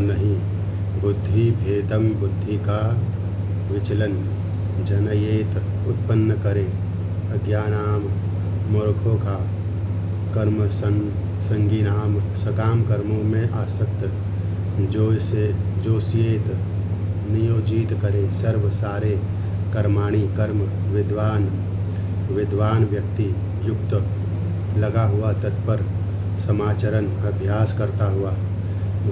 नहीं बुद्धि भेदम, बुद्धि का विचलन जनयेत उत्पन्न करे, अज्ञानाम मूर्खों का, कर्म संगीनाम सकाम कर्मों में आसक्त, जोशियेत नियोजित करे, सर्व सारे कर्माणि कर्म, विद्वान व्यक्ति युक्त लगा हुआ, तत्पर समाचरण अभ्यास करता हुआ।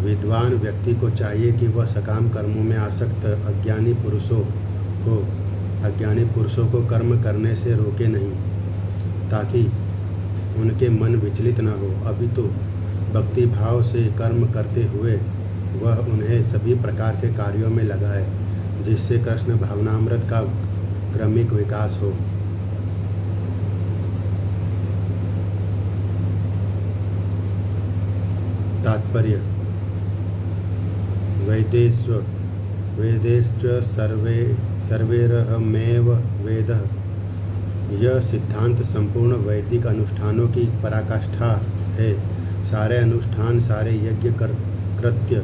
विद्वान व्यक्ति को चाहिए कि वह सकाम कर्मों में आसक्त अज्ञानी पुरुषों को कर्म करने से रोके नहीं, ताकि उनके मन विचलित न हो। अभी तो भक्ति भाव से कर्म करते हुए वह उन्हें सभी प्रकार के कार्यों में लगाए, जिससे कृष्ण भावनामृत का क्रमिक विकास हो। तात्पर्य: वेदेश्च सर्वैरहमेव वेदः। यह सिद्धांत संपूर्ण वैदिक अनुष्ठानों की पराकाष्ठा है। सारे अनुष्ठान, सारे यज्ञ कृत्य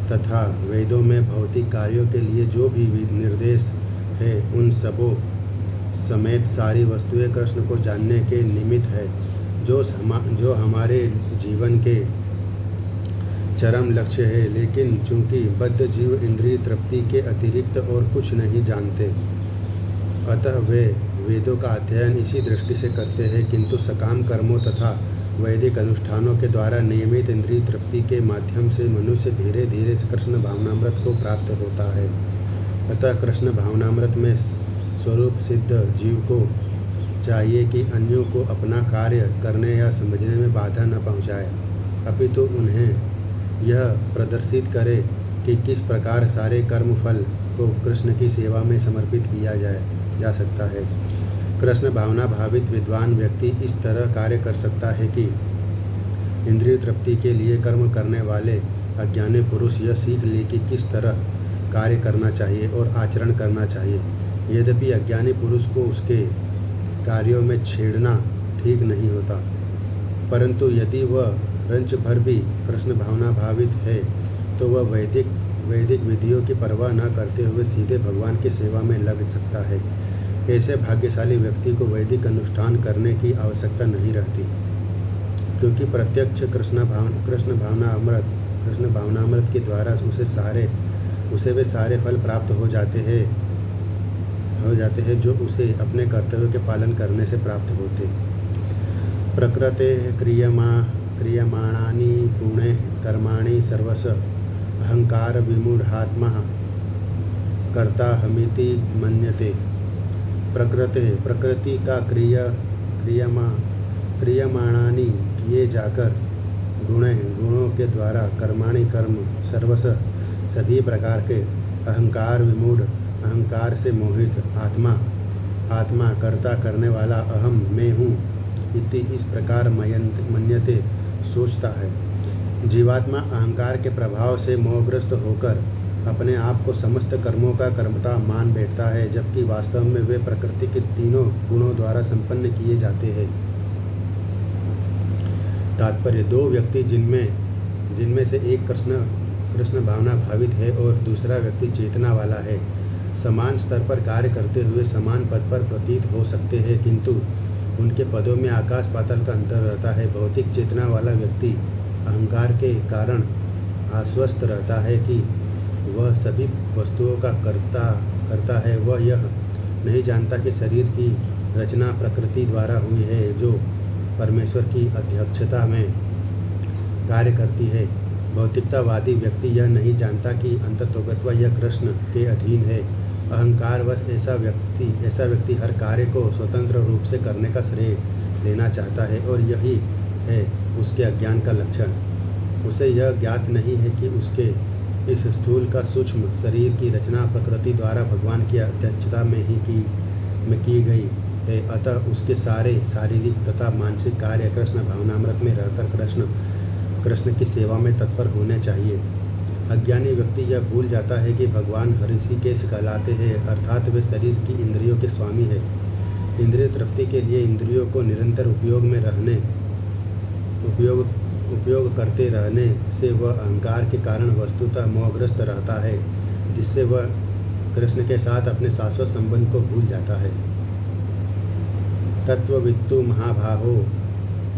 तथा वेदों में भौतिक कार्यों के लिए जो भी निर्देश है, उन सबों समेत सारी वस्तुएं कृष्ण को जानने के निमित्त है, जो हमारे जीवन के चरम लक्ष्य है। लेकिन चूंकि बद्ध जीव इंद्रिय तृप्ति के अतिरिक्त और कुछ नहीं जानते, अतः वे वेदों का अध्ययन इसी दृष्टि से करते हैं, किंतु सकाम कर्मों तथा वैदिक अनुष्ठानों के द्वारा नियमित इंद्रिय तृप्ति के माध्यम से मनुष्य धीरे धीरे कृष्ण भावनामृत को प्राप्त होता है। अतः कृष्ण भावनामृत में स्वरूप सिद्ध जीव को चाहिए कि अन्यों को अपना कार्य करने या समझने में बाधा न पहुँचाए, अपितु उन्हें यह प्रदर्शित करे कि किस प्रकार सारे कर्म फल को कृष्ण की सेवा में समर्पित किया जा सकता है। कृष्ण भावना भावित विद्वान व्यक्ति इस तरह कार्य कर सकता है कि इंद्रिय तृप्ति के लिए कर्म करने वाले अज्ञानी पुरुष यह सीख ले कि किस तरह कार्य करना चाहिए और आचरण करना चाहिए। यद्यपि अज्ञानी पुरुष को उसके कार्यों में छेड़ना ठीक नहीं होता, परंतु यदि वह रंच भर भी कृष्ण भावना भावित है, तो वह वैदिक विधियों की परवाह न करते हुए सीधे भगवान की सेवा में लग सकता है। ऐसे भाग्यशाली व्यक्ति को वैदिक अनुष्ठान करने की आवश्यकता नहीं रहती, क्योंकि प्रत्यक्ष कृष्ण भावनामृत के द्वारा उसे वे सारे फल प्राप्त हो जाते हैं जो उसे अपने कर्तव्य के पालन करने से प्राप्त होते। प्रकृते क्रियमाणानि पुणे कर्माणि सर्वश अहंकार विमूढ़ात्मा कर्ताहमिति मन्यते। प्रकृति का क्रियमाणानि किए जाकर गुणों के द्वारा कर्माणि कर्म सर्वस सभी प्रकार के अहंकार विमूढ़ अहंकार से मोहित आत्मा कर्ता करने वाला अहम मैं हूँ इति इस प्रकार मन्यते सोचता है। जीवात्मा अहंकार के प्रभाव से मोहग्रस्त होकर अपने आप को समस्त कर्मों का कर्मता मान बैठता है, जबकि वास्तव में वे प्रकृति के तीनों गुणों द्वारा संपन्न किए जाते हैं। तात्पर्य: दो व्यक्ति जिनमें से एक कृष्ण भावना भावित है और दूसरा व्यक्ति चेतना वाला है, समान स्तर पर कार्य करते हुए समान पद पर प्रतीत हो सकते हैं, किंतु उनके पदों में आकाश पाताल का अंतर रहता है। भौतिक चेतना वाला व्यक्ति अहंकार के कारण आश्वस्त रहता है कि वह सभी वस्तुओं का करता है। वह यह नहीं जानता कि शरीर की रचना प्रकृति द्वारा हुई है, जो परमेश्वर की अध्यक्षता में कार्य करती है। भौतिकतावादी व्यक्ति यह नहीं जानता कि अंततोगत्वा यह कृष्ण के अधीन है। अहंकारवश ऐसा व्यक्ति हर कार्य को स्वतंत्र रूप से करने का श्रेय लेना चाहता है, और यही है उसके अज्ञान का लक्षण। उसे यह ज्ञात नहीं है कि उसके इस स्थूल का सूक्ष्म शरीर की रचना प्रकृति द्वारा भगवान की अध्यक्षता में की गई है। अतः उसके सारे शारीरिक तथा मानसिक कार्य कृष्ण भावनामृत में रहकर कृष्ण की सेवा में तत्पर होने चाहिए। अज्ञानी व्यक्ति यह भूल जाता है कि भगवान ऋषिकेश कहलाते हैं, अर्थात वे शरीर की इंद्रियों के स्वामी हैं। इंद्रिय तृप्ति के लिए इंद्रियों को निरंतर उपयोग उपयोग करते रहने से वह अहंकार के कारण वस्तुतः मोहग्रस्त रहता है, जिससे वह कृष्ण के साथ अपने शाश्वत संबंध को भूल जाता है। तत्ववित्तु महाभाहो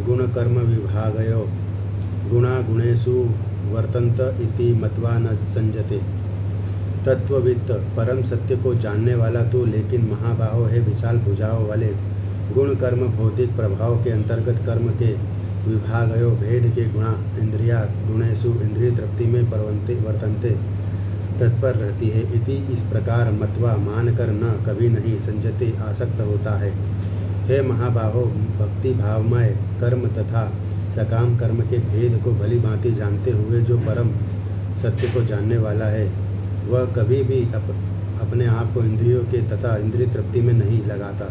गुणकर्म विभागयो गुणा गुणेषु वर्तन्त इति मत्वा न संजते। तत्ववित्त परम सत्य को जानने वाला तो लेकिन महाबाहो है, विशाल भुजाओं वाले। गुण कर्म भौतिक प्रभाव के अंतर्गत कर्म के विभागयो भेद के गुणा इंद्रिया गुणेषु इंद्रिय तृप्ति में वर्तन्ते तत्पर रहती है। इति इस प्रकार मत्वा मानकर न कभी नहीं संजते आसक्त होता है। हे महाबाहो, भक्ति भावमय कर्म तथा सकाम कर्म के भेद को भली भांति जानते हुए जो परम सत्य को जानने वाला है, वह कभी भी अपने आप को इंद्रियों के तथा इंद्रिय तृप्ति में नहीं लगाता।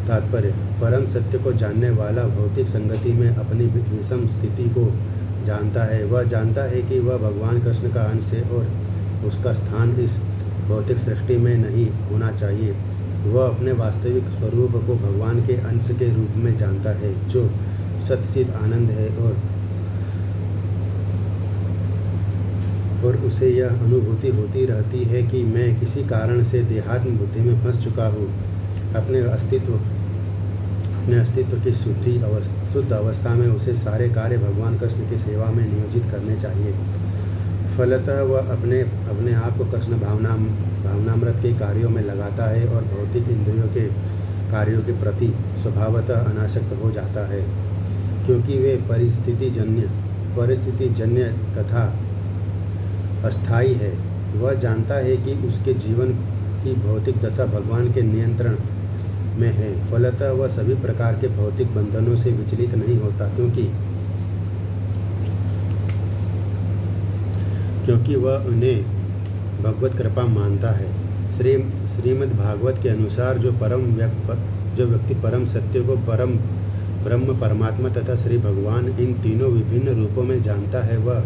तात्पर्य: परम सत्य को जानने वाला भौतिक संगति में अपनी विषम स्थिति को जानता है। वह जानता है कि वह भगवान कृष्ण का अंश है और उसका स्थान इस भौतिक सृष्टि में नहीं होना चाहिए। वह अपने वास्तविक स्वरूप को भगवान के अंश के रूप में जानता है, जो सच्चिद आनंद है, और उसे यह अनुभूति होती रहती है कि मैं किसी कारण से देहात्म बुद्धि में फंस चुका हूँ। अपने अस्तित्व की शुद्ध अवस्था में उसे सारे कार्य भगवान कृष्ण की सेवा में नियोजित करने चाहिए। फलतः वह अपने आप को कृष्ण भावनामृत के कार्यों में लगाता है और भौतिक इंद्रियों के कार्यों के प्रति स्वभावतः अनासक्त हो जाता है, क्योंकि वे परिस्थितिजन्य तथा अस्थायी है। वह जानता है कि उसके जीवन की भौतिक दशा भगवान के नियंत्रण में है। फलतः वह सभी प्रकार के भौतिक बंधनों से विचलित नहीं होता, क्योंकि वह उन्हें भगवत कृपा मानता है। श्रीमद् भागवत के अनुसार जो व्यक्ति परम सत्य को परम ब्रह्म परमात्मा तथा श्री भगवान इन तीनों विभिन्न रूपों में जानता है, वह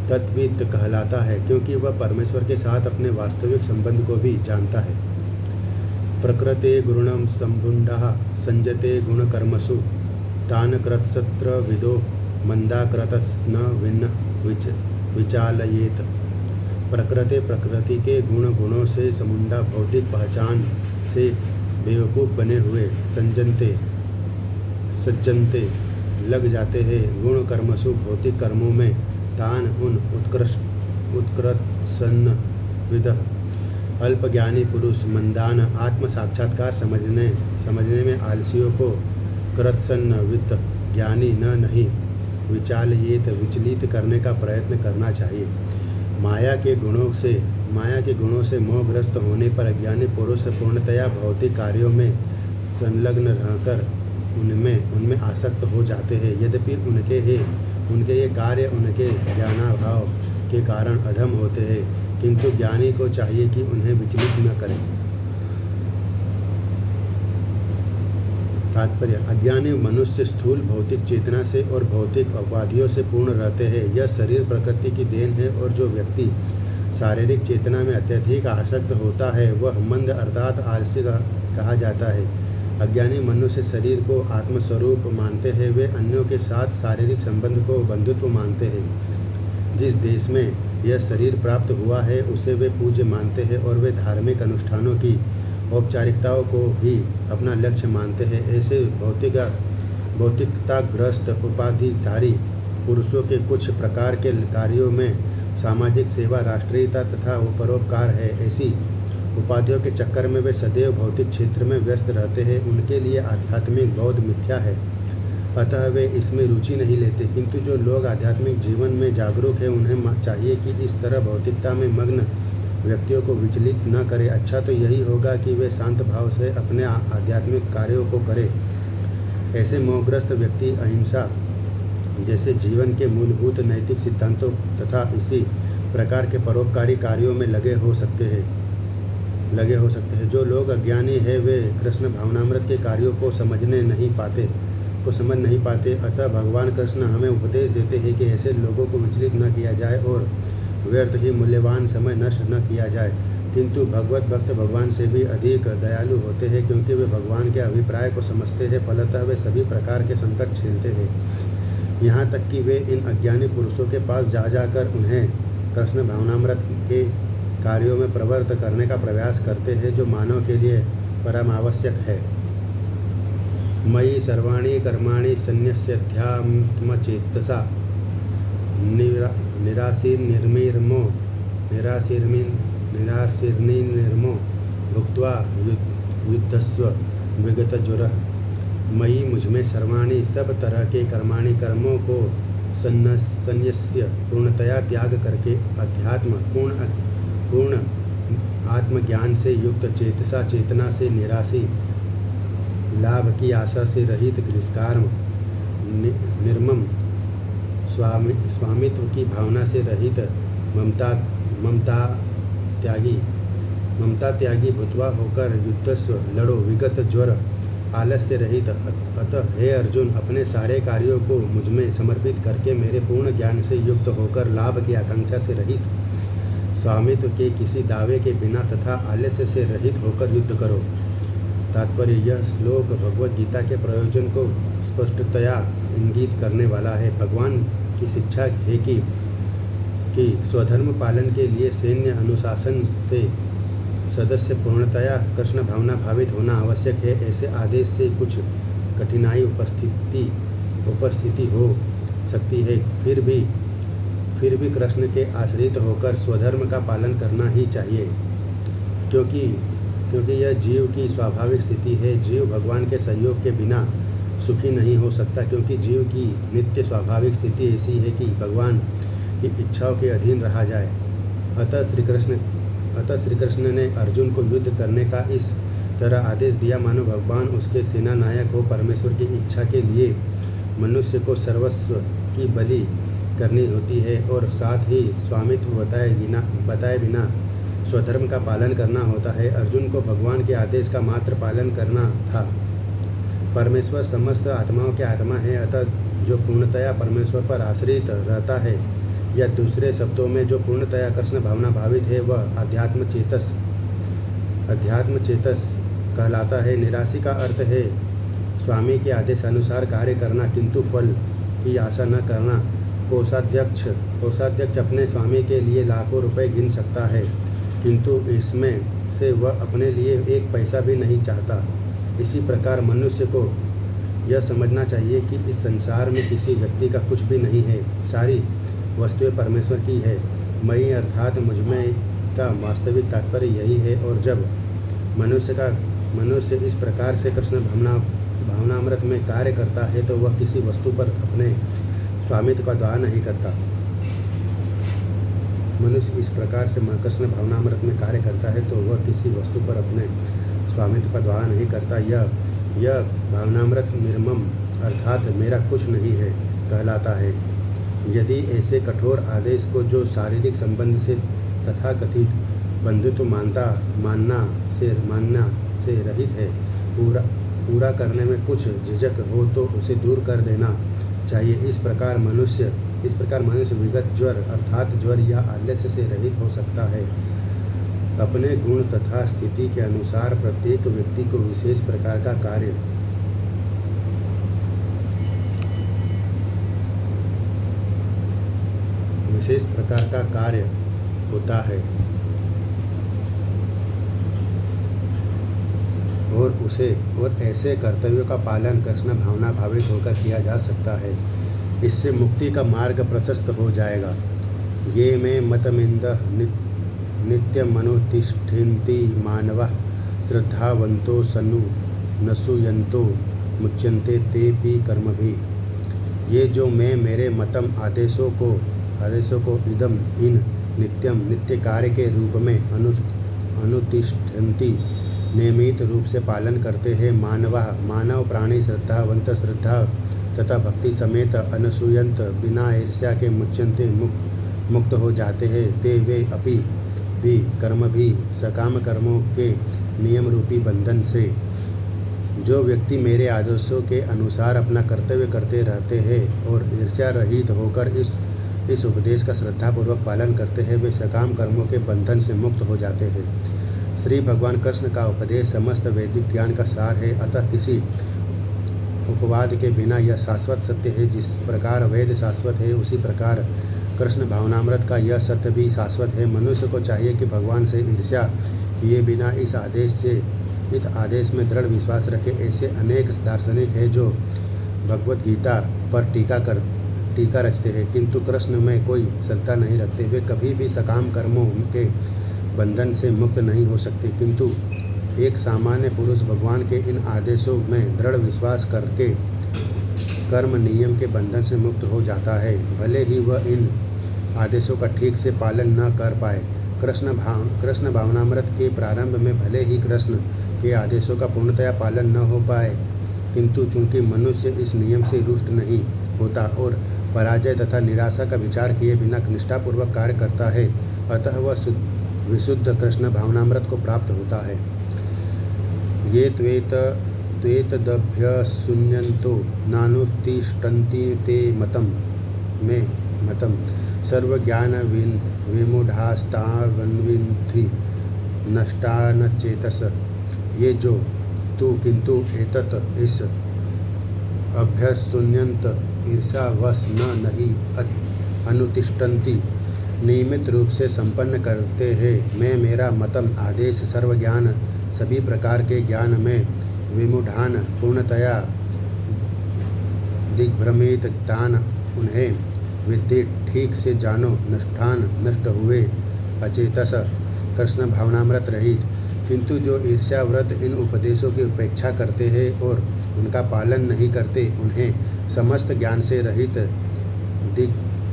तत्विद कहलाता है, क्योंकि वह परमेश्वर के साथ अपने वास्तविक संबंध को भी जानता है। प्रकृते गुरुणम संबुंडः संजते गुणकर्मसु तान कृतसत्र विदो मंदाकृतस्न विन्न विचालयेत। प्रकृति के गुणों से समुंडा भौतिक पहचान से बेवकूफ़ बने हुए सज्जनते लग जाते हैं। गुण कर्मसु भौतिक कर्मों में तान उन उत्कृतसन्न विदः अल्पज्ञानी पुरुष मंदान आत्म साक्षात्कार समझने में आलसियों को कृतसन्न वित्त ज्ञानी नहीं विचलित करने का प्रयत्न करना चाहिए। माया के गुणों से मोहग्रस्त होने पर अज्ञानी पुरुष पूर्णतया भौतिक कार्यों में संलग्न रहकर उनमें आसक्त हो जाते हैं। यद्यपि उनके ये कार्य उनके ज्ञानाभाव के कारण अधम होते हैं, किंतु ज्ञानी को चाहिए कि उन्हें विचलित न करें। तात्पर्य: अज्ञानी मनुष्य स्थूल भौतिक चेतना से और भौतिक उपाधियों से पूर्ण रहते हैं। यह शरीर प्रकृति की देन है, और जो व्यक्ति शारीरिक चेतना में अत्यधिक आसक्त होता है वह मंद अर्थात आलसी कहा जाता है। अज्ञानी मनुष्य शरीर को आत्मस्वरूप मानते हैं। वे अन्यों के साथ शारीरिक संबंध को बंधुत्व मानते हैं। जिस देश में यह शरीर प्राप्त हुआ है उसे वे पूज्य मानते हैं, और वे धार्मिक अनुष्ठानों की औपचारिकताओं को ही अपना लक्ष्य मानते हैं। ऐसे भौतिकताग्रस्त उपाधिधारी पुरुषों के कुछ प्रकार के कार्यों में सामाजिक सेवा, राष्ट्रीयता तथा परोपकार है। ऐसी उपाधियों के चक्कर में वे सदैव भौतिक क्षेत्र में व्यस्त रहते हैं। उनके लिए आध्यात्मिक बौद्ध मिथ्या है, अतः वे इसमें रुचि नहीं लेते। किंतु जो लोग आध्यात्मिक जीवन में जागरूक हैं उन्हें चाहिए कि इस तरह भौतिकता में मग्न व्यक्तियों को विचलित न करें। अच्छा तो यही होगा कि वे शांत भाव से अपने आध्यात्मिक कार्यों को करें। ऐसे मोहग्रस्त व्यक्ति अहिंसा जैसे जीवन के मूलभूत नैतिक सिद्धांतों तथा इसी प्रकार के परोपकारी कार्यों में लगे हो सकते हैं। जो लोग अज्ञानी हैं वे कृष्ण भावनामृत के कार्यों को समझ नहीं पाते। अतः भगवान कृष्ण हमें उपदेश देते हैं कि ऐसे लोगों को विचलित न किया जाए और व्यर्थ ही मूल्यवान समय नष्ट न किया जाए। किंतु भगवत भक्त भगवान से भी अधिक दयालु होते हैं, क्योंकि वे भगवान के अभिप्राय को समझते हैं। फलतः वे सभी प्रकार के संकट झेलते हैं। यहाँ तक कि वे इन अज्ञानी पुरुषों के पास जा जाकर उन्हें कृष्ण भावनामृत के कार्यों में प्रवृत्त करने का प्रयास करते हैं, जो मानव के लिए परम आवश्यक है। मयि सर्वाणि कर्माणि संन्यस्याध्यात्मचेतसा निराशीर्निर्मो भुक्त्वा युद्धस्व विगतज्वरः। मयि मुझमें सर्वाणि सब तरह के कर्माणि कर्मों को संन्यस्य पूर्णतया त्याग करके अध्यात्म पूर्ण आत्मज्ञान से युक्त चेतसा चेतना से निराशी लाभ की आशा से रहित निष्काम निर्मम स्वामित्व की भावना से रहित ममता त्यागी भूतवा होकर युद्धस्व लड़ो विगत ज्वर आलस्य रहित। अतः हे अर्जुन, अपने सारे कार्यों को मुझमें समर्पित करके मेरे पूर्ण ज्ञान से युक्त होकर लाभ की आकांक्षा से रहित, स्वामित्व के किसी दावे के बिना तथा आलस्य से रहित होकर युद्ध करो। तात्पर्य यह श्लोक भगवद गीता के प्रयोजन को स्पष्टतया इंगित करने वाला है। भगवान की शिक्षा है कि स्वधर्म पालन के लिए सैन्य अनुशासन से सदस्य पूर्णतया कृष्ण भावना भावित होना आवश्यक है। ऐसे आदेश से कुछ कठिनाई उपस्थिति हो सकती है, फिर भी कृष्ण के आश्रित होकर स्वधर्म का पालन करना ही चाहिए, क्योंकि यह जीव की स्वाभाविक स्थिति है। जीव भगवान के सहयोग के बिना सुखी नहीं हो सकता, क्योंकि जीव की नित्य स्वाभाविक स्थिति ऐसी है कि भगवान की इच्छाओं के अधीन रहा जाए। अतः श्री कृष्ण ने अर्जुन को युद्ध करने का इस तरह आदेश दिया मानो भगवान उसके सेना नायक हो। परमेश्वर की इच्छा के लिए मनुष्य को सर्वस्व की बलि करनी होती है और साथ ही स्वामित्व बताए बिना स्वधर्म का पालन करना होता है। अर्जुन को भगवान के आदेश का मात्र पालन करना था। परमेश्वर समस्त आत्माओं के आत्मा है, अतः जो पूर्णतया परमेश्वर पर आश्रित रहता है, या दूसरे शब्दों में जो पूर्णतया कृष्ण भावना भावित है, वह अध्यात्म चेतस कहलाता है। निराशी का अर्थ है स्वामी के आदेश अनुसार कार्य करना किंतु फल की आशा न करना। कोषाध्यक्ष अपने स्वामी के लिए लाखों रुपए गिन सकता है, किंतु इसमें से वह अपने लिए एक पैसा भी नहीं चाहता। इसी प्रकार मनुष्य को यह समझना चाहिए कि इस संसार में किसी व्यक्ति का कुछ भी नहीं है, सारी वस्तुएं परमेश्वर की है। मई अर्थात मुझमें का वास्तविक तात्पर्य यही है। और जब मनुष्य इस प्रकार से कृष्ण भावनामृत में कार्य करता है तो वह किसी वस्तु पर अपने स्वामित्व का दावा नहीं करता। मनुष्य इस प्रकार से कृष्ण भावनामृत में कार्य करता है तो वह किसी वस्तु पर अपने स्वामित्व का दावा नहीं करता। यह भावनामृत निर्मम अर्थात मेरा कुछ नहीं है कहलाता है। यदि ऐसे कठोर आदेश को जो शारीरिक संबंध से तथाकथित बंधुत्व मानना से रहित है, पूरा करने में कुछ झिझक हो तो उसे दूर कर देना चाहिए। इस प्रकार मनुष्य विगत ज्वर अर्थात ज्वर या आलस्य से रहित हो सकता है। अपने गुण तथा स्थिति के अनुसार प्रत्येक व्यक्ति को विशेष प्रकार का कार्य होता है और ऐसे कर्तव्यों का पालन कृष्ण भावना भावित होकर किया जा सकता है। इससे मुक्ति का मार्ग प्रशस्त हो जाएगा। ये में मतमिंद नित्यमनुतिष्ठन्ति मानवः श्रद्धावन्तो सनु नसूयन्तो मुच्यन्ते तेऽपि कर्मभिः। ये जो मैं मेरे मतम आदेशों को इदम इन नित्य कार्य के रूप में अनुतिष्ठन्ति नियमित रूप से पालन करते हैं। मानव प्राणी श्रद्धावंत श्रद्धा तथा भक्ति समेत अनसूयंत बिना ईर्ष्या के मुच्यन्ते मुक्त हो जाते हैं। ते वे अपि भी कर्म भी सकाम कर्मों के नियम रूपी बंधन से। जो व्यक्ति मेरे आदेशों के अनुसार अपना कर्तव्य करते रहते हैं और ईर्ष्या रहित होकर इस उपदेश का श्रद्धापूर्वक पालन करते हैं, वे सकाम कर्मों के बंधन से मुक्त हो जाते हैं। श्री भगवान कृष्ण का उपदेश समस्त वैदिक ज्ञान का सार है। अतः उपवाद के बिना यह शाश्वत सत्य है। जिस प्रकार वेद शाश्वत है, उसी प्रकार कृष्ण भावनामृत का यह सत्य भी शाश्वत है। मनुष्य को चाहिए कि भगवान से ईर्ष्या किए बिना इस आदेश में दृढ़ विश्वास रखे। ऐसे अनेक दार्शनिक हैं जो भगवत गीता पर टीका रचते हैं, किंतु कृष्ण में कोई श्रद्धा नहीं रखते। वे कभी भी सकाम कर्मों के बंधन से मुक्त नहीं हो सकते, किंतु एक सामान्य पुरुष भगवान के इन आदेशों में दृढ़ विश्वास करके कर्म नियम के बंधन से मुक्त हो जाता है, भले ही वह इन आदेशों का ठीक से पालन न कर पाए। कृष्ण भावनामृत के प्रारंभ में भले ही कृष्ण के आदेशों का पूर्णतया पालन न हो पाए, किंतु चूंकि मनुष्य इस नियम से रुष्ट नहीं होता और पराजय तथा निराशा का विचार किए बिना निष्ठापूर्वक कार्य करता है, अतः वह विशुद्ध कृष्ण भावनामृत को प्राप्त होता है। ये त्वेतदभ्यसून्यन्तो नानुतिष्ठन्ति ते मतम् सर्वज्ञान विमूढ़ास्तावन्विन्धि नष्टा न चेतस। ये जो तू किंतु एतत् इस अभ्यसून्यन्त ईर्षावश नहीं अनुतिष्ठन्ति नियमित रूप से संपन्न करते हैं। मैं मेरा मतम आदेश सर्वज्ञान सभी प्रकार के ज्ञान में विमूढ़ान पूर्णतया दिग्भ्रमित तान उन्हें विद्धि ठीक से जानो नष्टान नष्ट हुए अचेतस कृष्ण भावनामृत रहित। किंतु जो ईर्ष्याव्रत इन उपदेशों की उपेक्षा करते हैं और उनका पालन नहीं करते, उन्हें समस्त ज्ञान से रहित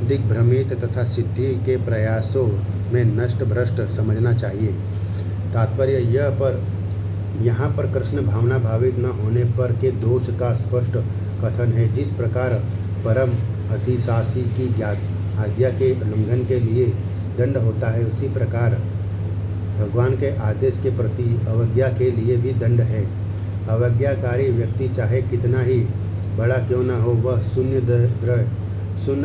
दिग्भ्रमित तथा सिद्धि के प्रयासों में नष्ट भ्रष्ट समझना चाहिए। तात्पर्य यहाँ पर कृष्ण भावना भावित न होने पर के दोष का स्पष्ट कथन है। जिस प्रकार परम अधिशासी की आज्ञा के उल्लंघन के लिए दंड होता है, उसी प्रकार भगवान के आदेश के प्रति अवज्ञा के लिए भी दंड है। अवज्ञाकारी व्यक्ति चाहे कितना ही बड़ा क्यों न हो, वह शून्य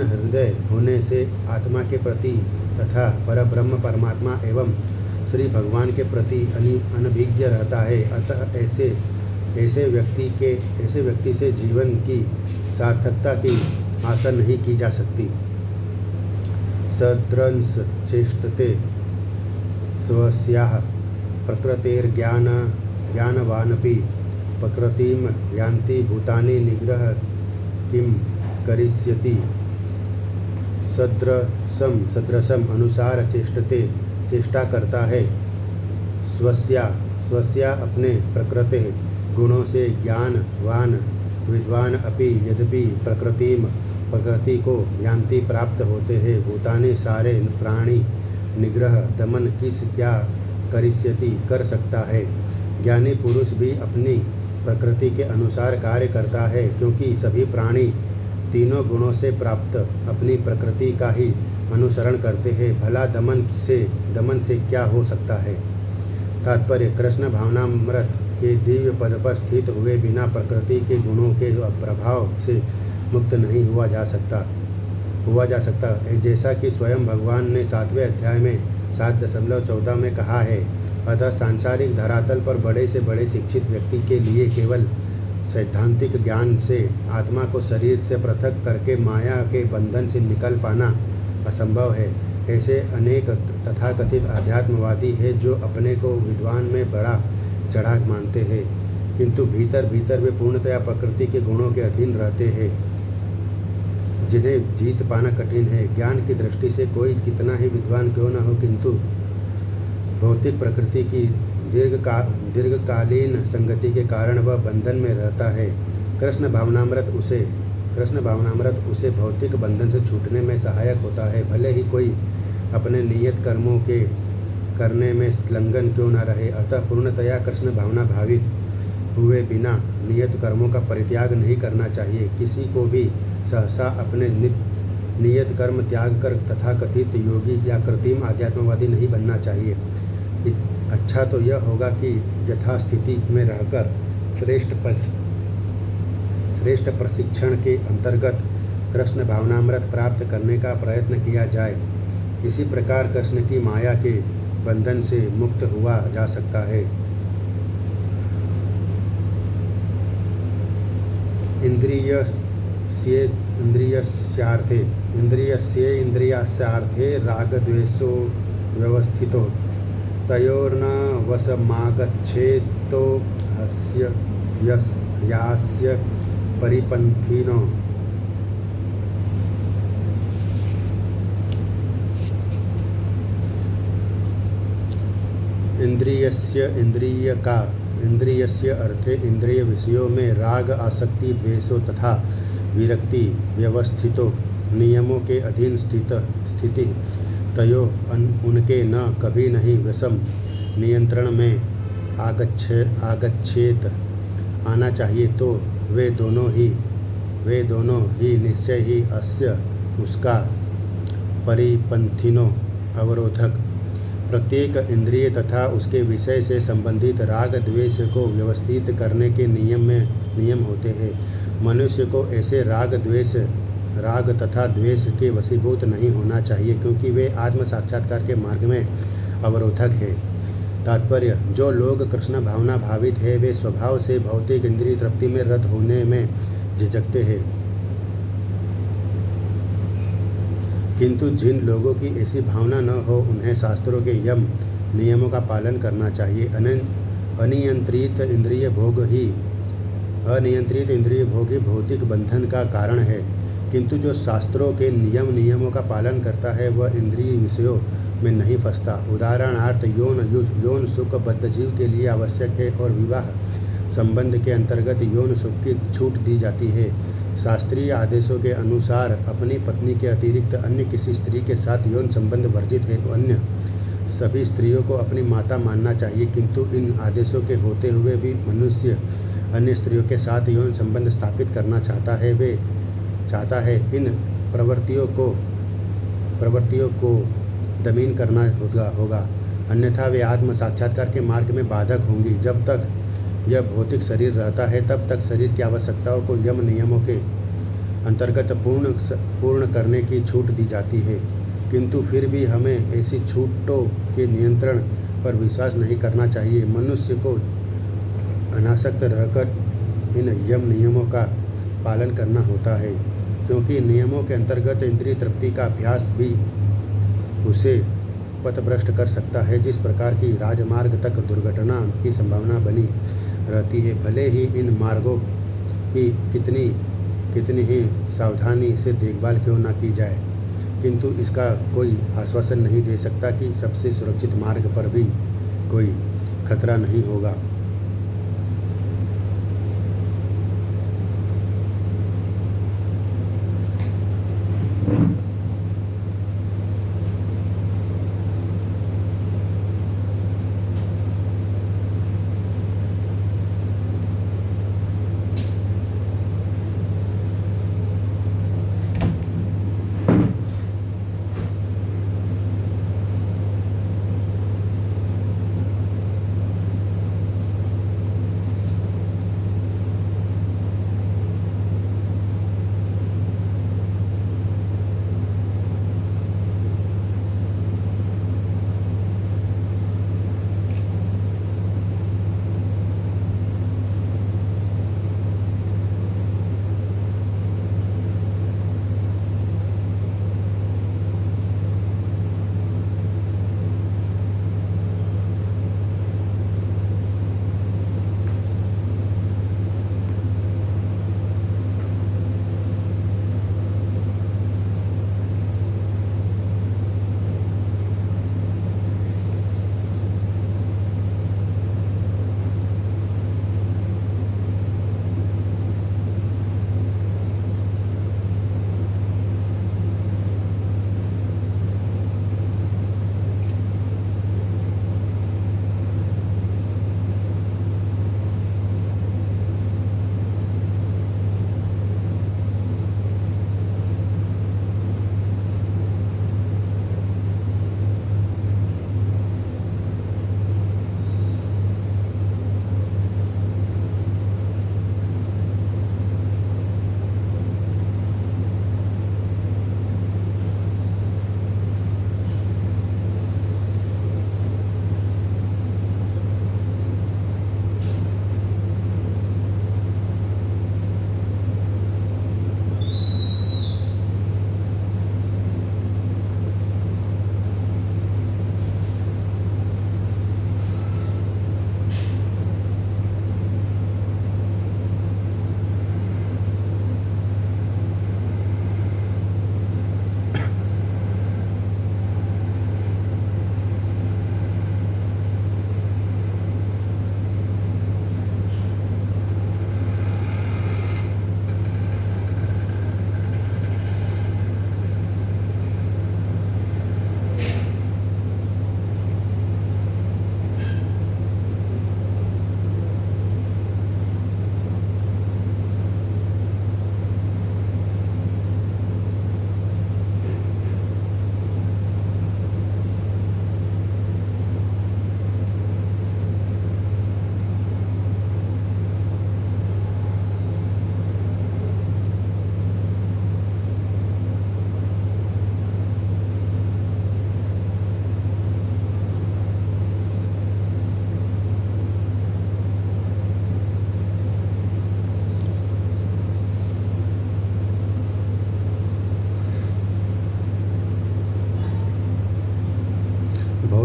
हृदय होने से आत्मा के प्रति तथा परब्रह्म परमात्मा एवं श्री भगवान के प्रति अनभिज्ञ रहता है। अतः ऐसे व्यक्ति से जीवन की सार्थकता की आशा नहीं की जा सकती। सद्रंस चेष्टते स्वस्याः प्रकृतेर्ज्ञानवानपि प्रकृतिं यान्ति भूतानि निग्रह किं करिष्यति। सदृशम अनुसार चेष्टते चेष्टा करता है। स्वस्या अपने प्रकृते गुणों से ज्ञानवान विद्वान अपि यद्यपि प्रकृति को यान्ति प्राप्त होते हैं। भूतानि सारे प्राणी निग्रह दमन किस क्या करिष्यति कर सकता है। ज्ञानी पुरुष भी अपनी प्रकृति के अनुसार कार्य करता है, क्योंकि सभी प्राणी तीनों गुणों से प्राप्त अपनी प्रकृति का ही अनुसरण करते हैं। भला दमन से क्या हो सकता है। तात्पर्य कृष्ण भावनामृत के दिव्य पद पर स्थित हुए बिना प्रकृति के गुणों के प्रभाव से मुक्त नहीं हुआ जा सकता है, जैसा कि स्वयं भगवान ने 7वें अध्याय में 7.14 में कहा है। अतः सांसारिक धरातल पर बड़े से बड़े शिक्षित व्यक्ति के लिए केवल सैद्धांतिक ज्ञान से आत्मा को शरीर से पृथक करके माया के बंधन से निकल पाना असंभव है। ऐसे अनेक तथाकथित आध्यात्मवादी हैं जो अपने को विद्वान में बड़ा चढ़ा मानते हैं, किंतु भीतर वे पूर्णतया प्रकृति के गुणों के अधीन रहते हैं, जिन्हें जीत पाना कठिन है। ज्ञान की दृष्टि से कोई कितना ही विद्वान क्यों न हो, किंतु भौतिक प्रकृति की दीर्घकालीन संगति के कारण वह बंधन में रहता है। कृष्ण भावनामृत उसे भौतिक बंधन से छूटने में सहायक होता है, भले ही कोई अपने नियत कर्मों के करने में संलग्न क्यों न रहे। अतः पूर्णतया कृष्ण भावना भावित हुए बिना नियत कर्मों का परित्याग नहीं करना चाहिए। किसी को भी सहसा अपने नियत कर्म त्याग कर तथाकथित योगी या कृत्रिम आध्यात्मवादी नहीं बनना चाहिए। अच्छा तो यह होगा कि यथास्थिति में रहकर श्रेष्ठ प्रशिक्षण के अंतर्गत कृष्ण भावनामृत प्राप्त करने का प्रयत्न किया जाए। इसी प्रकार कृष्ण की माया के बंधन से मुक्त हुआ जा सकता है। इंद्रियस्ये इंद्रियस्यार्थे इंद्रियस्ये इंद्रियास्यार्थे रागद्वेषो व्यवस्थितो तयोर्न वशमागच्छेत्तो हस्य यास्य परिपन्थिनो इंद्रियस्य अर्थे इंद्रिय विषयों में राग आसक्ति द्वेषो तथा विरक्ति व्यवस्थितो नियमों के अधीन स्थिति तयो उनके न कभी नहीं वशम नियंत्रण में आगच्छेत आना चाहिए तो वे दोनों ही निश्चय ही अस्य उसका परिपंथिनो अवरोधक प्रत्येक इंद्रिय तथा उसके विषय से संबंधित राग द्वेष को व्यवस्थित करने के नियम होते हैं। मनुष्य को ऐसे राग तथा द्वेष के वशीभूत नहीं होना चाहिए क्योंकि वे आत्म साक्षात्कार के मार्ग में अवरोधक है। तात्पर्य, जो लोग कृष्ण भावना भावित है वे स्वभाव से भौतिक इंद्रिय तृप्ति में रत होने में झिझकते हैं, किंतु जिन लोगों की ऐसी भावना न हो उन्हें शास्त्रों के नियमों का पालन करना चाहिए। अनियंत्रित इंद्रिय भोग ही भौतिक बंधन का कारण है, किंतु जो शास्त्रों के नियमों का पालन करता है वह इंद्रिय विषयों में नहीं फंसता। उदाहरणार्थ यौन सुख बद्धजीव के लिए आवश्यक है और विवाह संबंध के अंतर्गत यौन सुख की छूट दी जाती है। शास्त्रीय आदेशों के अनुसार अपनी पत्नी के अतिरिक्त अन्य किसी स्त्री के साथ यौन संबंध वर्जित है तो अन्य सभी स्त्रियों को अपनी माता मानना चाहिए, किंतु इन आदेशों के होते हुए भी मनुष्य अन्य स्त्रियों के साथ यौन संबंध स्थापित करना चाहता है। इन प्रवृत्तियों को दमीन करना होगा, अन्यथा वे आत्म साक्षात्कार के मार्ग में बाधक होंगी। जब तक यह भौतिक शरीर रहता है तब तक शरीर की आवश्यकताओं को यम नियमों के अंतर्गत पूर्ण करने की छूट दी जाती है, किंतु फिर भी हमें ऐसी छूटों के नियंत्रण पर विश्वास नहीं करना चाहिए। मनुष्य को अनासक्त रहकर इन यम नियमों का पालन करना होता है, क्योंकि नियमों के अंतर्गत इंद्रिय तृप्ति का अभ्यास भी उसे पथभ्रष्ट कर सकता है। जिस प्रकार की राजमार्ग तक दुर्घटना की संभावना बनी रहती है, भले ही इन मार्गों की कितनी ही सावधानी से देखभाल क्यों न की जाए, किंतु इसका कोई आश्वासन नहीं दे सकता कि सबसे सुरक्षित मार्ग पर भी कोई खतरा नहीं होगा।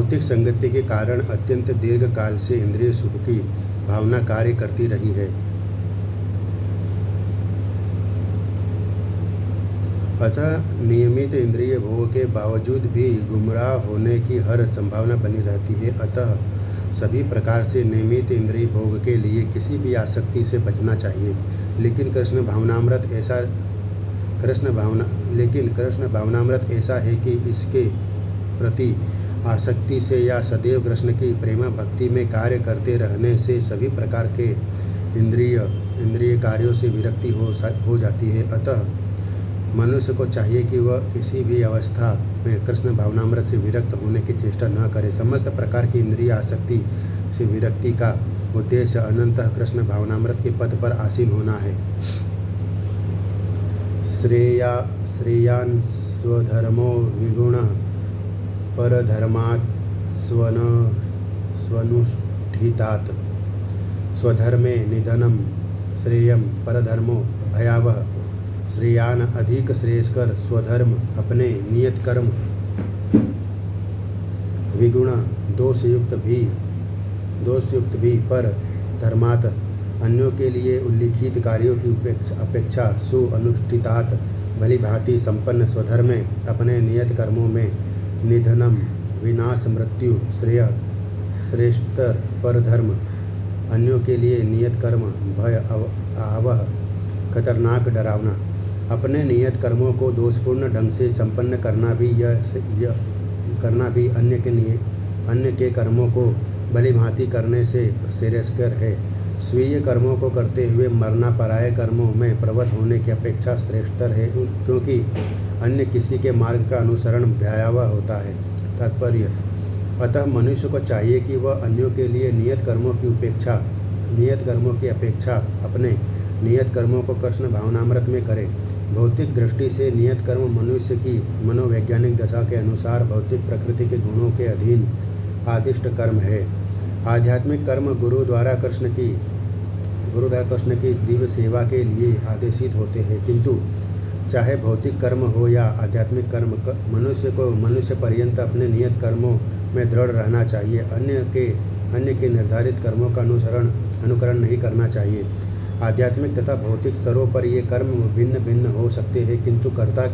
भौतिक संगति के कारण अत्यंत दीर्घ काल से इंद्रिय सुख की भावना कार्य करती रही है। अतः नियमित इंद्रिय भोग के बावजूद भी गुमराह होने की हर संभावना बनी रहती है। अतः सभी प्रकार से नियमित इंद्रिय भोग के लिए किसी भी आसक्ति से बचना चाहिए। लेकिन कृष्ण भावनामृत ऐसा है कि इसके प्रति आसक्ति से या सदैव कृष्ण की प्रेम भक्ति में कार्य करते रहने से सभी प्रकार के इंद्रिय कार्यों से विरक्ति हो जाती है। अतः मनुष्य को चाहिए कि वह किसी भी अवस्था में कृष्ण भावनामृत से विरक्त होने की चेष्टा न करे। समस्त प्रकार की इंद्रिय आसक्ति से विरक्ति का उद्देश्य अनंतः कृष्ण भावनामृत के पद पर आसीन होना है। श्रेयान् स्वधर्मो विगुण परधर्मात् स्वनुष्ठितात्। स्वधर्मे निधनम श्रेयम परधर्मो भयावह। श्रेयान अधिक श्रेयस्कर स्वधर्म अपने नियत कर्म, विगुण दोषयुक्त भी पर धर्मात अन्यों के लिए उल्लिखित कार्यों की अपेक्षा सुअनुष्ठितात भली भांति संपन्न स्वधर्म अपने नियत कर्मों में निधनम विनाश मृत्यु श्रेय श्रेष्ठतर पर धर्म अन्यों के लिए नियत कर्म भय आवह खतरनाक डरावना। अपने नियत कर्मों को दोषपूर्ण ढंग से संपन्न करना भी अन्य के कर्मों को भली भांति करने से श्रेयस्कर है। स्वीय कर्मों को करते हुए मरना पराये कर्मों में प्रवृत्त होने की अपेक्षा श्रेष्ठतर है, क्योंकि अन्य किसी के मार्ग का अनुसरण भयावह होता है। तात्पर्य: अतः मनुष्य को चाहिए कि वह अन्यों के लिए नियत कर्मों की अपेक्षा अपने नियत कर्मों को कृष्ण भावनामृत में करे। भौतिक दृष्टि से नियत कर्म मनुष्य की मनोवैज्ञानिक दशा के अनुसार भौतिक प्रकृति के गुणों के अधीन आदिष्ट कर्म है। आध्यात्मिक कर्म गुरु द्वारा कृष्ण की दिव्य सेवा के लिए आदेशित होते हैं, किंतु चाहे भौतिक कर्म हो या आध्यात्मिक कर्म, मनुष्य पर्यंत अपने नियत कर्मों में दृढ़ रहना चाहिए। अन्य के निर्धारित कर्मों का अनुकरण नहीं करना चाहिए। आध्यात्मिक तथा भौतिक स्तरों पर ये कर्म भिन्न भिन्न हो सकते हैं, किंतु कर्ता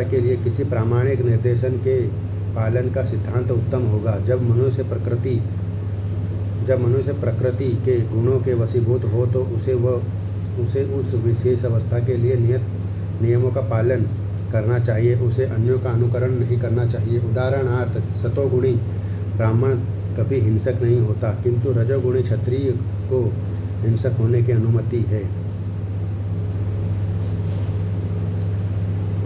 के लिए किसी प्रामाणिक निर्देशन के पालन का सिद्धांत उत्तम होगा। जब मनुष्य प्रकृति के गुणों के वशीभूत हो तो उसे उस विशेष अवस्था के लिए नियमों का पालन करना चाहिए। उसे अन्यों का अनुकरण नहीं करना चाहिए। उदाहरणार्थ, सतोगुणी ब्राह्मण कभी हिंसक नहीं होता, किंतु रजोगुणी क्षत्रिय को हिंसक होने की अनुमति है।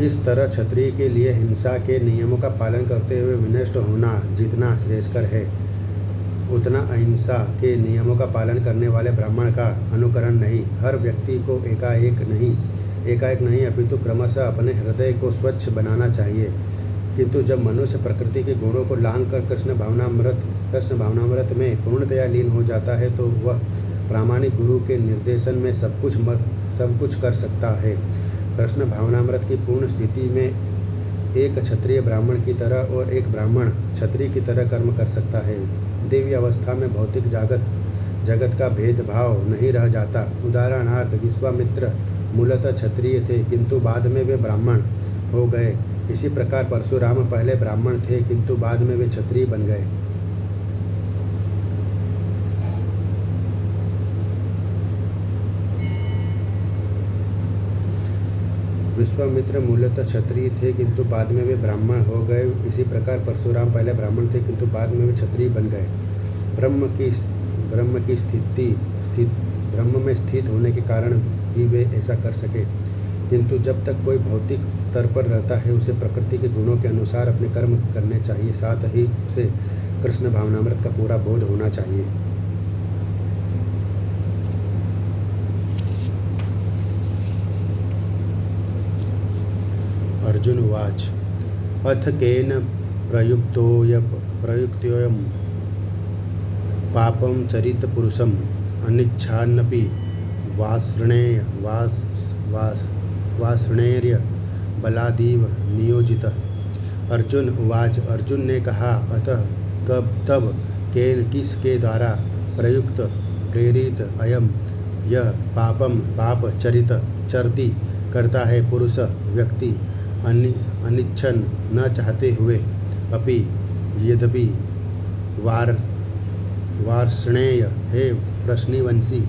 इस तरह क्षत्रिय के लिए हिंसा के नियमों का पालन करते हुए विनष्ट होना जितना श्रेयस्कर है, उतना अहिंसा के नियमों का पालन करने वाले ब्राह्मण का अनुकरण नहीं। हर व्यक्ति को एकाएक नहीं अपितु क्रमशः अपने हृदय को स्वच्छ बनाना चाहिए। किंतु जब मनुष्य प्रकृति के गुणों को लांघ कर कृष्ण भावनामृत में पूर्णतया लीन हो जाता है तो वह प्रामाणिक गुरु के निर्देशन में सब कुछ कर सकता है। कृष्ण भावनामृत की पूर्ण स्थिति में एक क्षत्रिय ब्राह्मण की तरह और एक ब्राह्मण क्षत्रिय की तरह कर्म कर सकता है। दिव्य अवस्था में भौतिक जगत का भेदभाव नहीं रह जाता। उदाहरणार्थ, विश्वामित्र मूलतः क्षत्रिय थे, किंतु बाद में वे ब्राह्मण हो गए। इसी प्रकार परशुराम पहले ब्राह्मण थे, किंतु बाद में वे क्षत्रिय बन गए। विश्वामित्र मूलतः क्षत्रिय थे, किंतु बाद में वे ब्राह्मण हो गए। इसी प्रकार परशुराम पहले ब्राह्मण थे, किंतु बाद में वे क्षत्रिय बन गए। ब्रह्म में स्थित होने के कारण ही वे ऐसा कर सके। किंतु जब तक कोई भौतिक स्तर पर रहता है, उसे प्रकृति के गुणों के अनुसार अपने कर्म करने चाहिए। साथ ही उसे कृष्ण भावनामृत का पूरा बोध होना चाहिए। अर्जुन उवाच अथ केन प्रयुक्तोऽयं पापं चरित पुरुषम् अनिच्छन्नपि वासृणेर्य बलादीव नियोजितः अर्जुन उवाच। अर्जुन ने कहा, अतः कब तब केन किसके द्वारा प्रयुक्त प्रेरित अयम यह पापम पाप चरति करता है पुरुष व्यक्ति अनिच्छन न चाहते हुए अपि यद्यपि वार्ष्णेय हे वृष्णिवंशी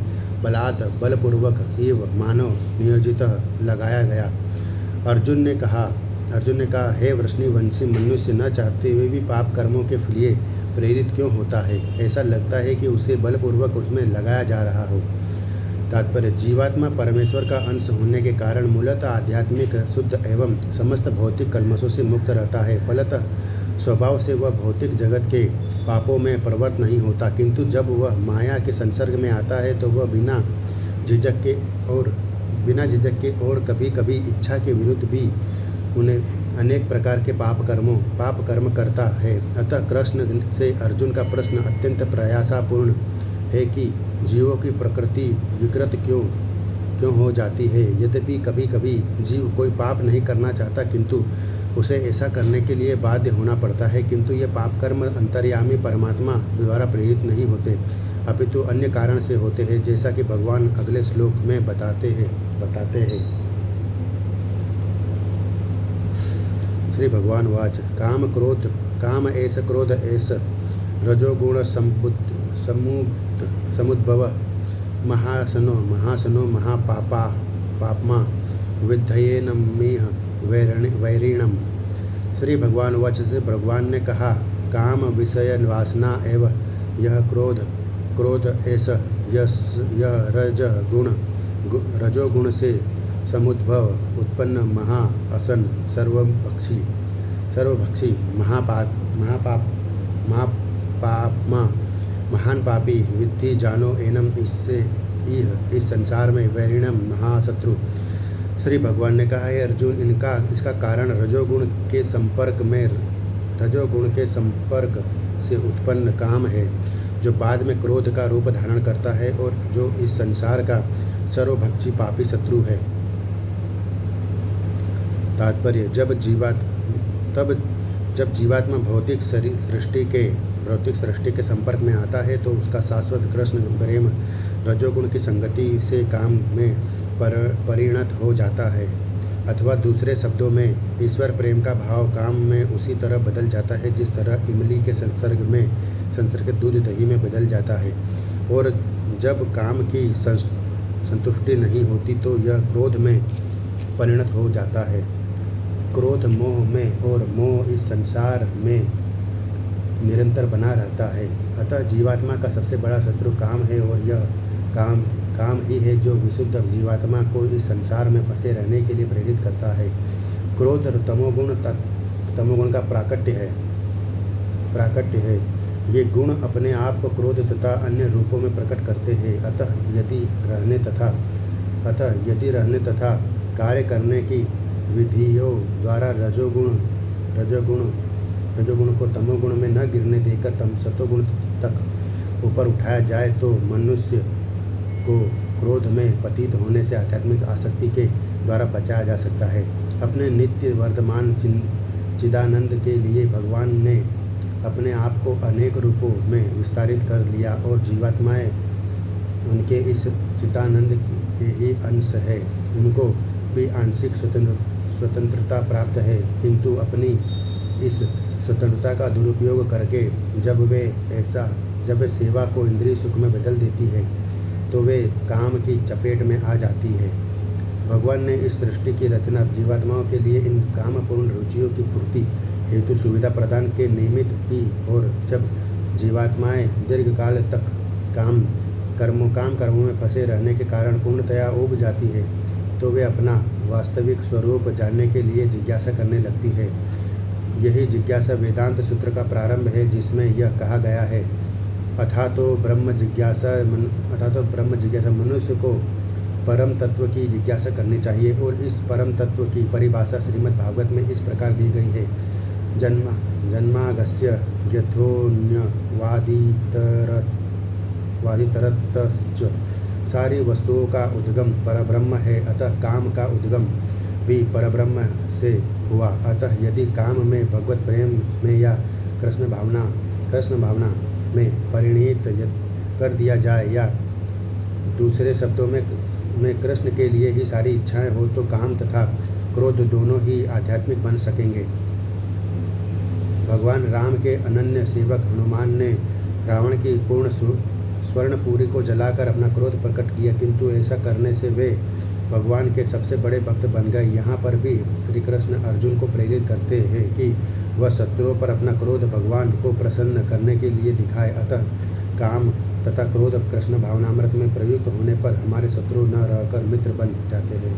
बलात् बलपूर्वक एव मानव नियोजित लगाया गया। अर्जुन ने कहा, हे वृष्णिवंशी मनुष्य न चाहते हुए भी पाप कर्मों के लिए प्रेरित क्यों होता है? ऐसा लगता है कि उसे बलपूर्वक उसमें लगाया जा रहा हो। तात्पर्य, जीवात्मा परमेश्वर का अंश होने के कारण मूलतः आध्यात्मिक शुद्ध एवं समस्त भौतिक कल्मशों से मुक्त रहता है। फलतः स्वभाव से वह भौतिक जगत के पापों में प्रवृत्त नहीं होता, किंतु जब वह माया के संसर्ग में आता है तो वह बिना झिझक के और कभी कभी इच्छा के विरुद्ध भी उन्हें अनेक प्रकार के पाप कर्म करता है। अतः कृष्ण से अर्जुन का प्रश्न अत्यंत प्रयासापूर्ण है कि जीवों की प्रकृति विकृत क्यों हो जाती है। यद्यपि कभी कभी जीव कोई पाप नहीं करना चाहता, किंतु उसे ऐसा करने के लिए बाध्य होना पड़ता है, किंतु ये पाप कर्म अंतर्यामी परमात्मा द्वारा प्रेरित नहीं होते, अपितु अन्य कारण से होते हैं, जैसा कि भगवान अगले श्लोक में बताते हैं। श्री भगवान वाच। काम एष क्रोध एष रजोगुण समुद्भव महासनो महापापमा विद्धयेनमेह वैरिणम। श्री भगवान वाच। से भगवान ने कहा, काम विषय वासना एवं यह क्रोध ऐसा यह रजोगुण से समुद्भव उत्पन्न महाअसन सर्वभक्षी महान पापी विद्धि जानो एनम इससे इस संसार में वैरिणम महाशत्रु। श्री भगवान ने कहा, है अर्जुन, इसका कारण रजोगुण के संपर्क से उत्पन्न काम है, जो बाद में क्रोध का रूप धारण करता है और जो इस संसार का सर्वभक्षी पापी शत्रु है। तात्पर्य, जब जीवात्मा भौतिक सृष्टि के संपर्क में आता है तो उसका शाश्वत कृष्ण प्रेम रजोगुण की संगति से काम में परिणत हो जाता है, अथवा दूसरे शब्दों में ईश्वर प्रेम का भाव काम में उसी तरह बदल जाता है जिस तरह इमली के संसर्ग दूध दही में बदल जाता है। और जब काम की संतुष्टि नहीं होती तो यह क्रोध में परिणत हो जाता है। क्रोध मोह में और मोह इस संसार में निरंतर बना रहता है। अतः जीवात्मा का सबसे बड़ा शत्रु काम है और यह काम ही है जो विशुद्ध जीवात्मा को इस संसार में फंसे रहने के लिए प्रेरित करता है। क्रोध तमोगुण का प्राकट्य है। ये गुण अपने आप को क्रोध तथा अन्य रूपों में प्रकट करते हैं। अतः यदि रहने तथा कार्य करने की विधियों द्वारा रजोगुण को तमोगुण में न गिरने देकर सतोगुण तक ऊपर उठाया जाए तो मनुष्य को क्रोध में पतित होने से आध्यात्मिक आसक्ति के द्वारा बचाया जा सकता है। अपने नित्य वर्तमान चिदानंद के लिए भगवान ने अपने आप को अनेक रूपों में विस्तारित कर लिया और जीवात्माएं उनके इस चिदानंद के ही अंश है। उनको भी आंशिक स्वतंत्रता प्राप्त है, किंतु अपनी इस स्वतंत्रता का दुरुपयोग करके जब वे सेवा को इंद्रिय सुख में बदल देती है तो वे काम की चपेट में आ जाती है। भगवान ने इस सृष्टि की रचना जीवात्माओं के लिए इन कामपूर्ण रुचियों की पूर्ति हेतु सुविधा प्रदान के निमित्त की, और जब जीवात्माएं दीर्घकाल तक काम कर्मों में फंसे रहने के कारण पूर्णतया ऊब जाती है तो वे अपना वास्तविक स्वरूप जानने के लिए जिज्ञासा करने लगती है। यही जिज्ञासा वेदांत सूत्र का प्रारंभ है, जिसमें यह कहा गया है, अथा तो ब्रह्म जिज्ञासा मनुष्य को परम तत्व की जिज्ञासा करनी चाहिए। और इस परम तत्व की परिभाषा श्रीमद् भागवत में इस प्रकार दी गई है, जन्मागस्य यथोन्यवादितरतश्च सारी वस्तुओं का उद्गम परब्रह्म है, अतः काम का उद्गम भी परब्रह्म से हुआ। अतः यदि काम में, भगवत प्रेम में या कृष्ण भावना में परिणित कर दिया जाए, या दूसरे शब्दों में कृष्ण के लिए ही सारी इच्छाएं हो, तो काम तथा क्रोध दोनों ही आध्यात्मिक बन सकेंगे। भगवान राम के अनन्य सेवक हनुमान ने रावण की पूर्ण स्वर्णपुरी को जलाकर अपना क्रोध प्रकट किया, किंतु ऐसा करने से वे भगवान के सबसे बड़े भक्त बन गए। यहाँ पर भी श्री कृष्ण अर्जुन को प्रेरित करते हैं कि वह शत्रुओं पर अपना क्रोध भगवान को प्रसन्न करने के लिए दिखाए। अतः काम तथा क्रोध कृष्ण भावनामृत में प्रयुक्त होने पर हमारे शत्रु न रहकर मित्र बन जाते हैं।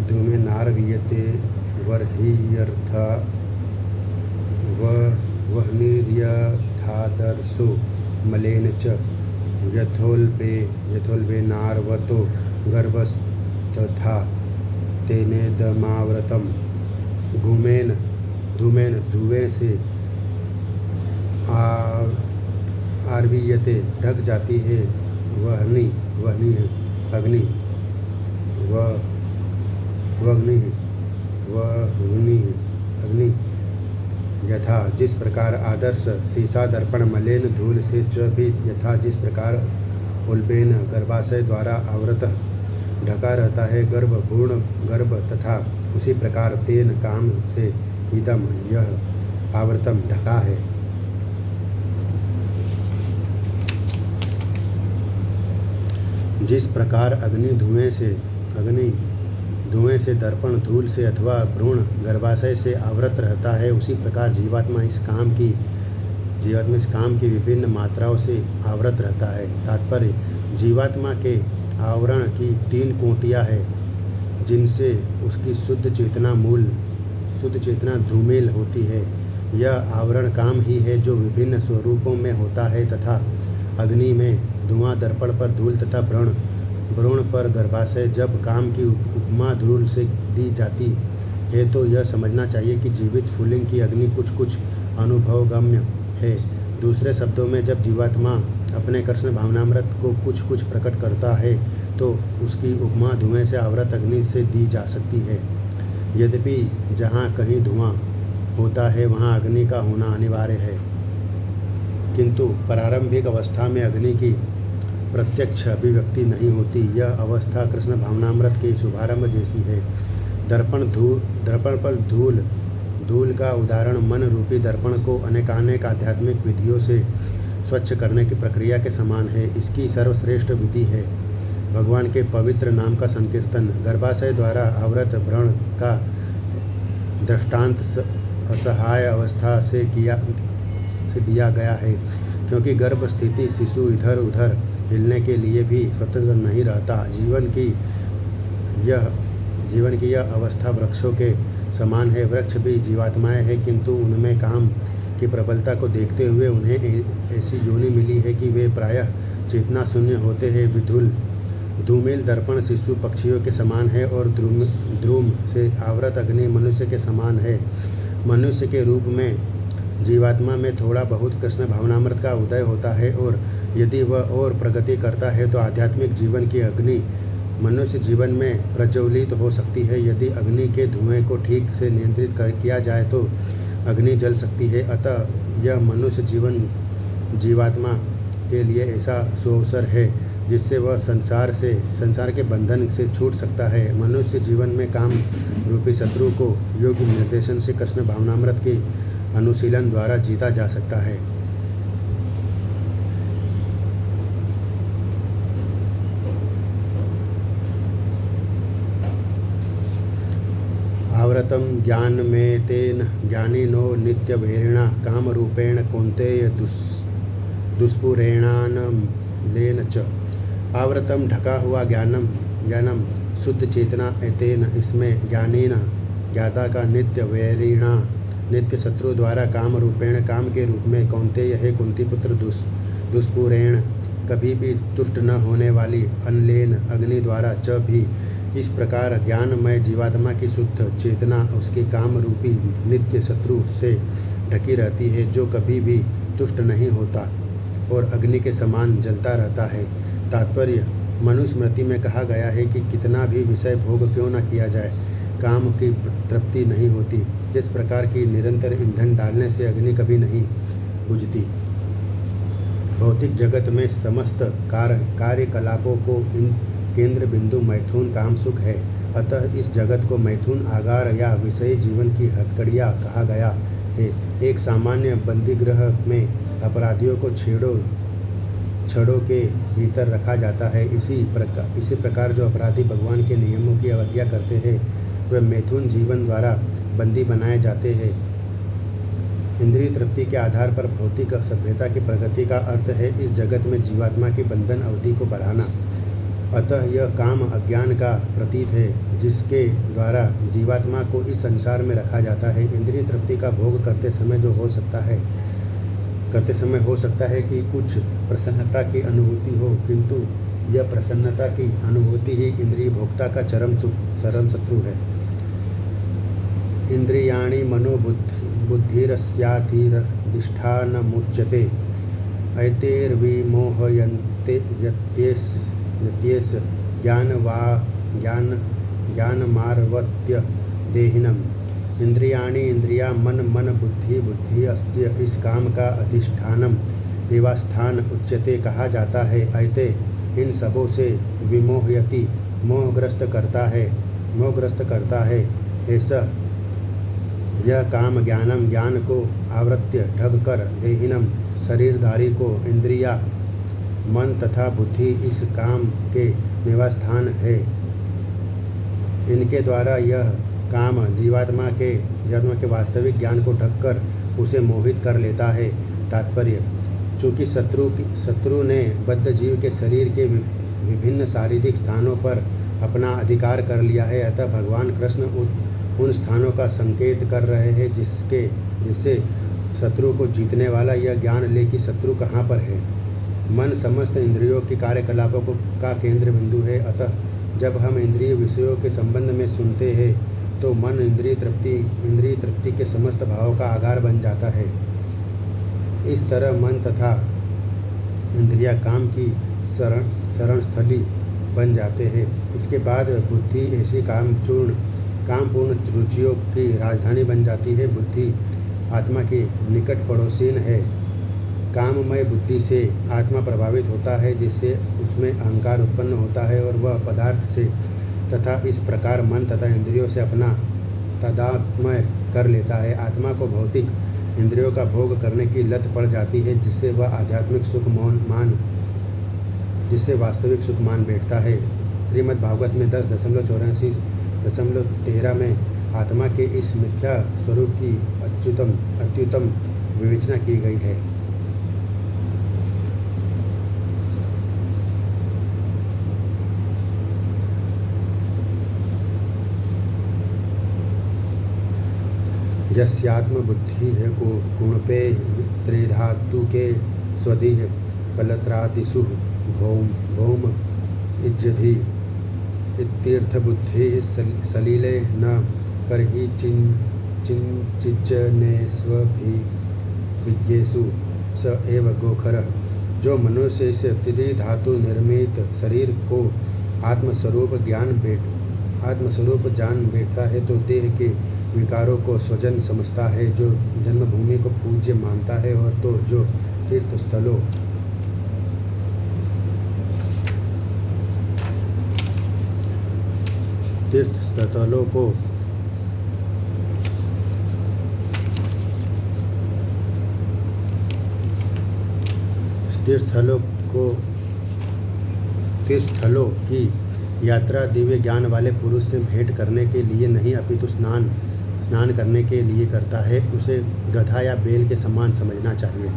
धूमेनार्वीयते वर्ह्यर्था वह्निर्यथादर्शो मलेन च यथोल्बेनार्वतो गर्भस्तथा तेनेदमावृतम्। धूमेन धुएं से आर्वीयते ढक जाती है, वहनी वहनी है अग्नि वग्नि वहनी अग्नि यथा जिस प्रकार आदर्श सीसा दर्पण मलिन धूल से च भी यथा जिस प्रकार उल्बेन गर्भाशय द्वारा आवृत ढका रहता है गर्भ पूर्ण गर्भ, तथा उसी प्रकार तेन काम से इदम यह आवृतम ढका है। जिस प्रकार अग्नि धुएं से दर्पण धूल से अथवा भ्रूण गर्भाशय से आवृत रहता है, उसी प्रकार जीवात्मा इस काम की विभिन्न मात्राओं से आवृत रहता है। तात्पर्य, जीवात्मा के आवरण की 3 कोटियाँ हैं जिनसे उसकी शुद्ध चेतना धूमिल होती है। यह आवरण काम ही है जो विभिन्न स्वरूपों में होता है, तथा अग्नि में धुआं, दर्पण पर धूल तथा भ्रूण पर गर्भाशय। जब काम की उपमा धूल से दी जाती है तो यह समझना चाहिए कि जीवित स्फुलिंग की अग्नि कुछ अनुभवगम्य है। दूसरे शब्दों में, जब जीवात्मा अपने कृष्ण भावनामृत को कुछ प्रकट करता है तो उसकी उपमा धुएं से आवृत अग्नि से दी जा सकती है। यद्यपि जहाँ कहीं धुआं होता है वहाँ अग्नि का होना अनिवार्य है, किंतु प्रारंभिक अवस्था में अग्नि की प्रत्यक्ष अभिव्यक्ति नहीं होती। यह अवस्था कृष्ण भावनामृत के शुभारंभ जैसी है। दर्पण पर धूल का उदाहरण मन रूपी दर्पण को अनेकानेक आध्यात्मिक विधियों से स्वच्छ करने की प्रक्रिया के समान है। इसकी सर्वश्रेष्ठ विधि है भगवान के पवित्र नाम का संकीर्तन। गर्भाशय द्वारा आवृत भ्रूण का दृष्टांत असहाय अवस्था से दिया गया है, क्योंकि गर्भ स्थिति शिशु इधर उधर हिलने के लिए भी स्वतंत्र नहीं रहता। जीवन की यह अवस्था वृक्षों के समान है। वृक्ष भी जीवात्माएं हैं, किंतु उनमें काम की प्रबलता को देखते हुए उन्हें ऐसी योनि मिली है कि वे प्रायः चेतना शून्य होते हैं। धूमिल दर्पण शिशु पक्षियों के समान है और ध्रुम से आवृत अग्नि मनुष्य के समान है। मनुष्य के रूप में जीवात्मा में थोड़ा बहुत कृष्ण भावनामृत का उदय होता है, और यदि वह और प्रगति करता है तो आध्यात्मिक जीवन की अग्नि मनुष्य जीवन में प्रज्वलित हो सकती है। यदि अग्नि के धुएं को ठीक से नियंत्रित किया जाए तो अग्नि जल सकती है। अतः यह मनुष्य जीवन जीवात्मा के लिए ऐसा सुअवसर है जिससे वह संसार के बंधन से छूट सकता है। मनुष्य जीवन में काम रूपी शत्रु को योग्य निर्देशन से कृष्ण भावनामृत के अनुशीलन द्वारा जीता जा सकता है। आवृतम ज्ञान में तेन ज्ञानिनो नित्यभैरिणा कामरूपेण कौन्तेय दुष्पुरेणानलेन च। आवृतम ढका हुआ ज्ञानम शुद्ध चेतना एतेन इसमें ज्ञानीन ज्ञाता का नित्य वैरिणा नित्य शत्रु द्वारा काम रूपेण काम के रूप में कौन्तेय है कुंती पुत्र दुष्पुरेण कभी भी तुष्ट न होने वाली अनलेन अग्नि द्वारा च भी। इस प्रकार ज्ञानमय जीवात्मा की शुद्ध चेतना उसके काम रूपी नित्य शत्रु से ढकी रहती है, जो कभी भी तुष्ट नहीं होता और अग्नि के समान जलता रहता है। तात्पर्य, मनुस्मृति में कहा गया है कि कितना भी विषय भोग क्यों न किया जाए, काम की तृप्ति नहीं होती। जिस प्रकार की निरंतर ईंधन डालने से अग्नि कभी नहीं बुझती। भौतिक जगत में समस्त कार्यकलापों को केंद्र बिंदु मैथुन काम सुख है। अतः इस जगत को मैथुन आगार या विषयी जीवन की हथकड़ियाँ कहा गया है। एक सामान्य बंदीगृह में अपराधियों को छड़ों के भीतर रखा जाता है। इसी प्रकार जो अपराधी भगवान के नियमों की अवज्ञा करते हैं वे मैथुन जीवन द्वारा बंदी बनाए जाते हैं। इंद्रिय तृप्ति के आधार पर भौतिक सभ्यता की प्रगति का अर्थ है इस जगत में जीवात्मा की बंधन अवधि को बढ़ाना। अतः यह काम अज्ञान का प्रतीत है जिसके द्वारा जीवात्मा को इस संसार में रखा जाता है। इंद्रिय तृप्ति का भोग करते समय हो सकता है कि कुछ प्रसन्नता की अनुभूति हो, किंतु यह प्रसन्नता की अनुभूति ही इंद्रिय भोक्ता का चरम शत्रु है। इंद्रियाणि मनोबुद्धिरस्याधीन अधिष्ठानमुच्यते। ऐतेर्विमोहयन्ते यत्येष ज्ञानमार्वत्य देहिनम्। इंद्रियाणि इंद्रिया मन मन बुद्धि बुद्धि अस्य इस काम का अधिष्ठानम निवासस्थान उच्यते कहा जाता है। ऐते इन सबों से विमोहयति मोहग्रस्त करता है ऐसा यह काम ज्ञानम ज्ञान को आवृत्य ढक कर देहिनम शरीरधारी को इंद्रिया मन तथा बुद्धि इस काम के निवास स्थान है। इनके द्वारा यह काम जीवात्मा के वास्तविक ज्ञान को ढककर उसे मोहित कर लेता है। तात्पर्य: चूँकि शत्रु ने बद्ध जीव के शरीर के विभिन्न शारीरिक स्थानों पर अपना अधिकार कर लिया है, अतः भगवान कृष्ण उन स्थानों का संकेत कर रहे हैं जिससे शत्रु को जीतने वाला यह ज्ञान ले कि शत्रु कहाँ पर है। मन समस्त इंद्रियों के कार्यकलापों का केंद्र बिंदु है, अतः जब हम इंद्रिय विषयों के संबंध में सुनते हैं तो मन इंद्रिय तृप्ति के समस्त भावों का आधार बन जाता है। इस तरह मन तथा इंद्रिया काम की शरण स्थली बन जाते हैं। इसके बाद बुद्धि ऐसी कामपूर्ण रुचियों की राजधानी बन जाती है। बुद्धि आत्मा की निकट पड़ोसीन है। काममय बुद्धि से आत्मा प्रभावित होता है, जिससे उसमें अहंकार उत्पन्न होता है और वह पदार्थ से तथा इस प्रकार मन तथा इंद्रियों से अपना तादात्म्य कर लेता है। आत्मा को भौतिक इंद्रियों का भोग करने की लत पड़ जाती है, जिससे वह वास्तविक सुख मान बैठता है। श्रीमद् भागवत में 10.84.13 में आत्मा के इस मिथ्या स्वरूप की अत्युत्तम विवेचना की गई है। यस्यात्म बुद्धि है को गुणपे त्रिधातु के स्वदीह कलत्रादिषु भौम इज्जधि इत्यर्थ बुद्धि सलीले न करहि चिंचिज्जनेष्वभिज्ञेषु स एव गोखरः। जो मनुष्य इस त्रिधातु निर्मित शरीर को आत्मस्वरूप जान बैठता है तो देह के विकारों को स्वजन समझता है, जो जन्मभूमि को पूज्य मानता है, और तो जो तीर्थस्थलों तीर्थस्थलों की यात्रा दिव्य ज्ञान वाले पुरुष से भेंट करने के लिए नहीं अपितु स्नान करने के लिए करता है, उसे गधा या बैल के समान समझना चाहिए।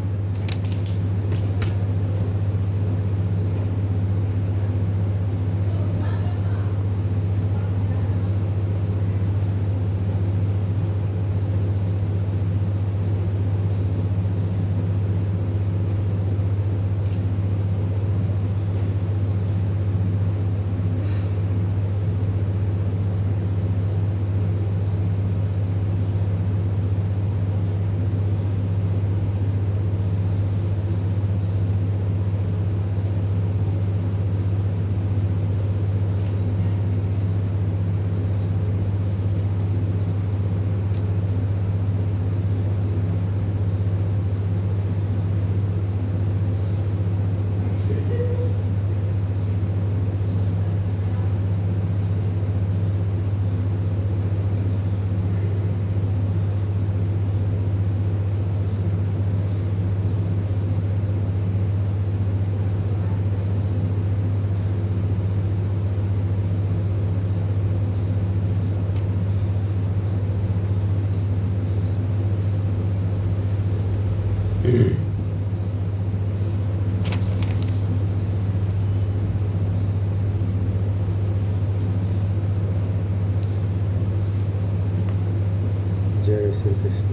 जय श्री कृष्ण।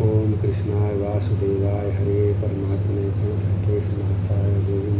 ओम कृष्णाय वासुदेवाय हरे परमात्मे प्रणतकेशनाशाय गोविंद